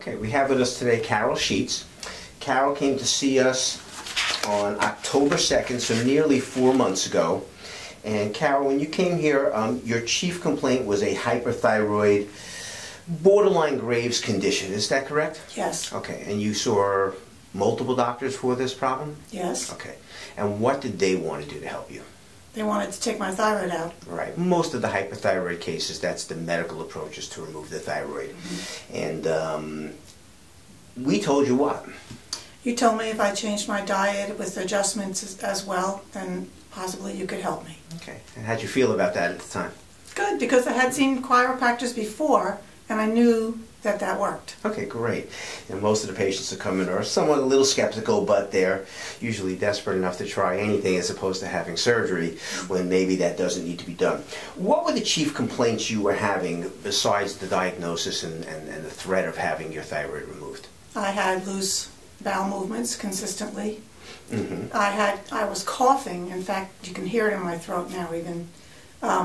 Okay, we have with us today Carol Sheets. Carol came to see us on October 2nd, so nearly 4 months ago. And Carol, when you came here, your chief complaint was a hyperthyroid, borderline Graves condition. Is that correct? Yes. Okay, and you saw multiple doctors for this problem? Yes. Okay, and what did they want to do to help you? They wanted to take my thyroid out. Right. Most of the hyperthyroid cases, that's the medical approach, is to remove the thyroid. Mm-hmm. And we told you what? You told me if I changed my diet with adjustments as well, then possibly you could help me. Okay. And how'd you feel about that at the time? Good, because I had seen chiropractors before, and I knew that that worked. Okay, great. And most of the patients that come in are somewhat a little skeptical, but they're usually desperate enough to try anything as opposed to having surgery when maybe that doesn't need to be done. What were the chief complaints you were having besides the diagnosis and the threat of having your thyroid removed? I had loose bowel movements consistently. Mm-hmm. I was coughing. In fact, you can hear it in my throat now even,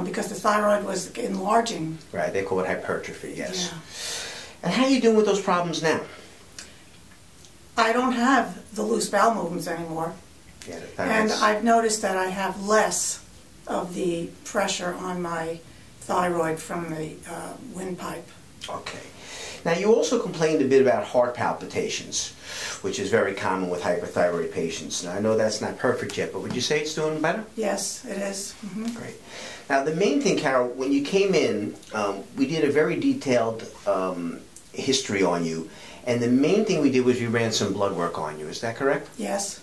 because the thyroid was enlarging. Right, they call it hypertrophy, yes. Yeah. And how are you doing with those problems now? I don't have the loose bowel movements anymore. Yeah, and I've noticed that I have less of the pressure on my thyroid from the windpipe. Okay. Now, you also complained a bit about heart palpitations, which is very common with hyperthyroid patients. Now, I know that's not perfect yet, but would you say it's doing better? Yes, it is. Mm-hmm. Great. Now, the main thing, Carol, when you came in, we did a very detailed history on you, and the main thing we did was we ran some blood work on you. Is that correct? Yes.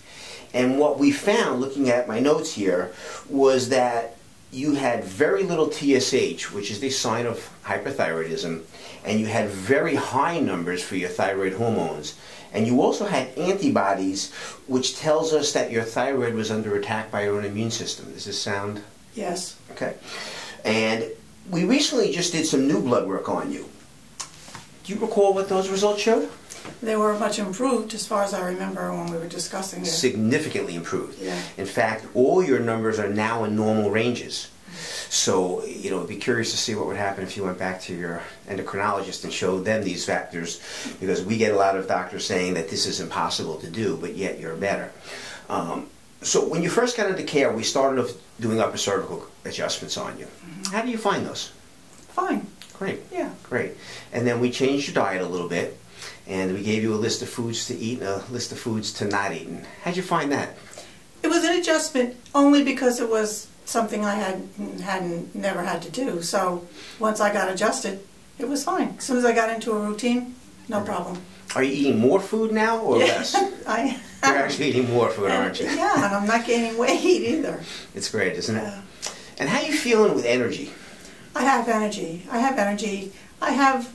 And what we found, looking at my notes here, was that you had very little TSH, which is the sign of hyperthyroidism, and you had very high numbers for your thyroid hormones. And you also had antibodies, which tells us that your thyroid was under attack by your own immune system. Does this sound? Yes. Okay. And we recently just did some new blood work on you. Do you recall what those results showed? They were much improved as far as I remember when we were discussing it. Significantly improved. Yeah. In fact, all your numbers are now in normal ranges. So, you know, I'd be curious to see what would happen if you went back to your endocrinologist and showed them these factors, because we get a lot of doctors saying that this is impossible to do, but yet you're better. So when you first got into care, we started off doing upper cervical adjustments on you. Mm-hmm. How do you find those? Fine. Great. Yeah. Great. And then we changed your diet a little bit, and we gave you a list of foods to eat and a list of foods to not eat. And how'd you find that? It was an adjustment only because it was something I hadn't never had to do. So once I got adjusted, it was fine. As soon as I got into a routine, no problem. Are you eating more food now or less? You're actually eating more food, aren't you? Yeah, and I'm not gaining weight either. It's great, isn't it? And how are you feeling with energy? I have energy. I have energy. I have,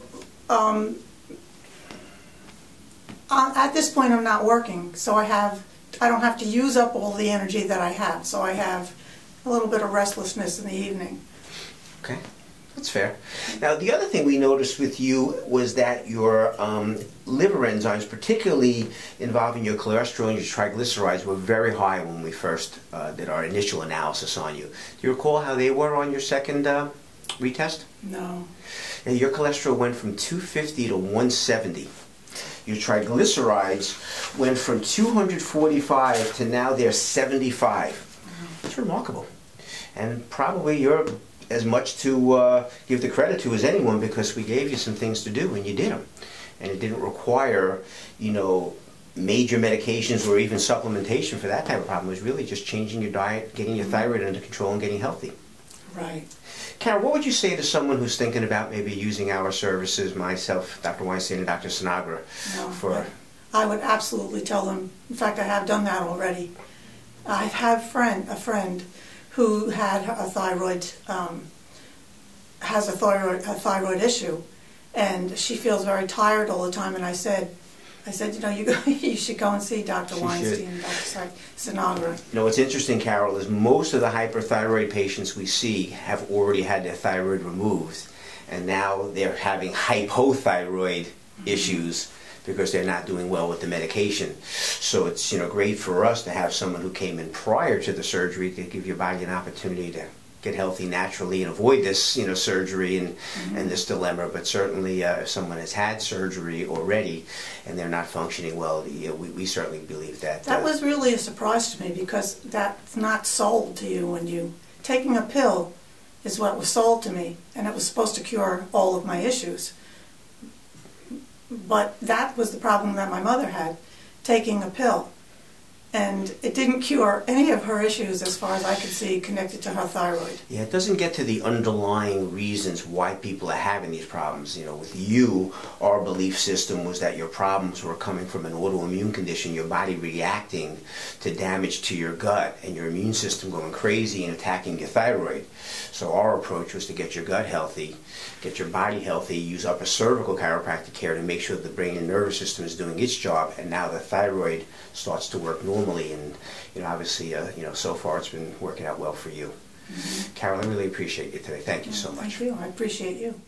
at this point I'm not working, so I don't have to use up all the energy that I have, so I have a little bit of restlessness in the evening. Okay, that's fair. Now, the other thing we noticed with you was that your liver enzymes, particularly involving your cholesterol and your triglycerides, were very high when we first did our initial analysis on you. Do you recall how they were on your second retest? No. Now, your cholesterol went from 250 to 170. Your triglycerides went from 245 to now they're 75. It's remarkable. And probably you're as much to give the credit to as anyone, because we gave you some things to do and you did them. And it didn't require, you know, major medications or even supplementation for that type of problem. It was really just changing your diet, getting your thyroid under control and getting healthy. Right. Carol, what would you say to someone who's thinking about maybe using our services, myself, Dr. Weinstein and Dr. Sinagra? No, I would absolutely tell them. In fact, I have done that already. I have a friend who had a thyroid, has a thyroid issue, and she feels very tired all the time. And I said, you know, you should go and see Dr. Weinstein and Dr. Sinagra. You know, what's interesting, Carol, is most of the hyperthyroid patients we see have already had their thyroid removed, and now they're having hypothyroid issues because they're not doing well with the medication. So it's, you know, great for us to have someone who came in prior to the surgery to give your body an opportunity to get healthy naturally and avoid this, you know, surgery and this dilemma. But certainly, if someone has had surgery already and they're not functioning well, you know, we certainly believe that. That was really a surprise to me, because that's not sold to you when you taking a pill is what was sold to me, and it was supposed to cure all of my issues. But that was the problem that my mother had, taking a pill. And it didn't cure any of her issues, as far as I could see, connected to her thyroid. Yeah, it doesn't get to the underlying reasons why people are having these problems. You know, with you, our belief system was that your problems were coming from an autoimmune condition, your body reacting to damage to your gut, and your immune system going crazy and attacking your thyroid. So our approach was to get your gut healthy, get your body healthy, use upper cervical chiropractic care to make sure the brain and nervous system is doing its job, and now the thyroid starts to work normally. And you know, obviously, you know, so far it's been working out well for you. Carol, I really appreciate you today. Thank you so much. Thank you. I appreciate you.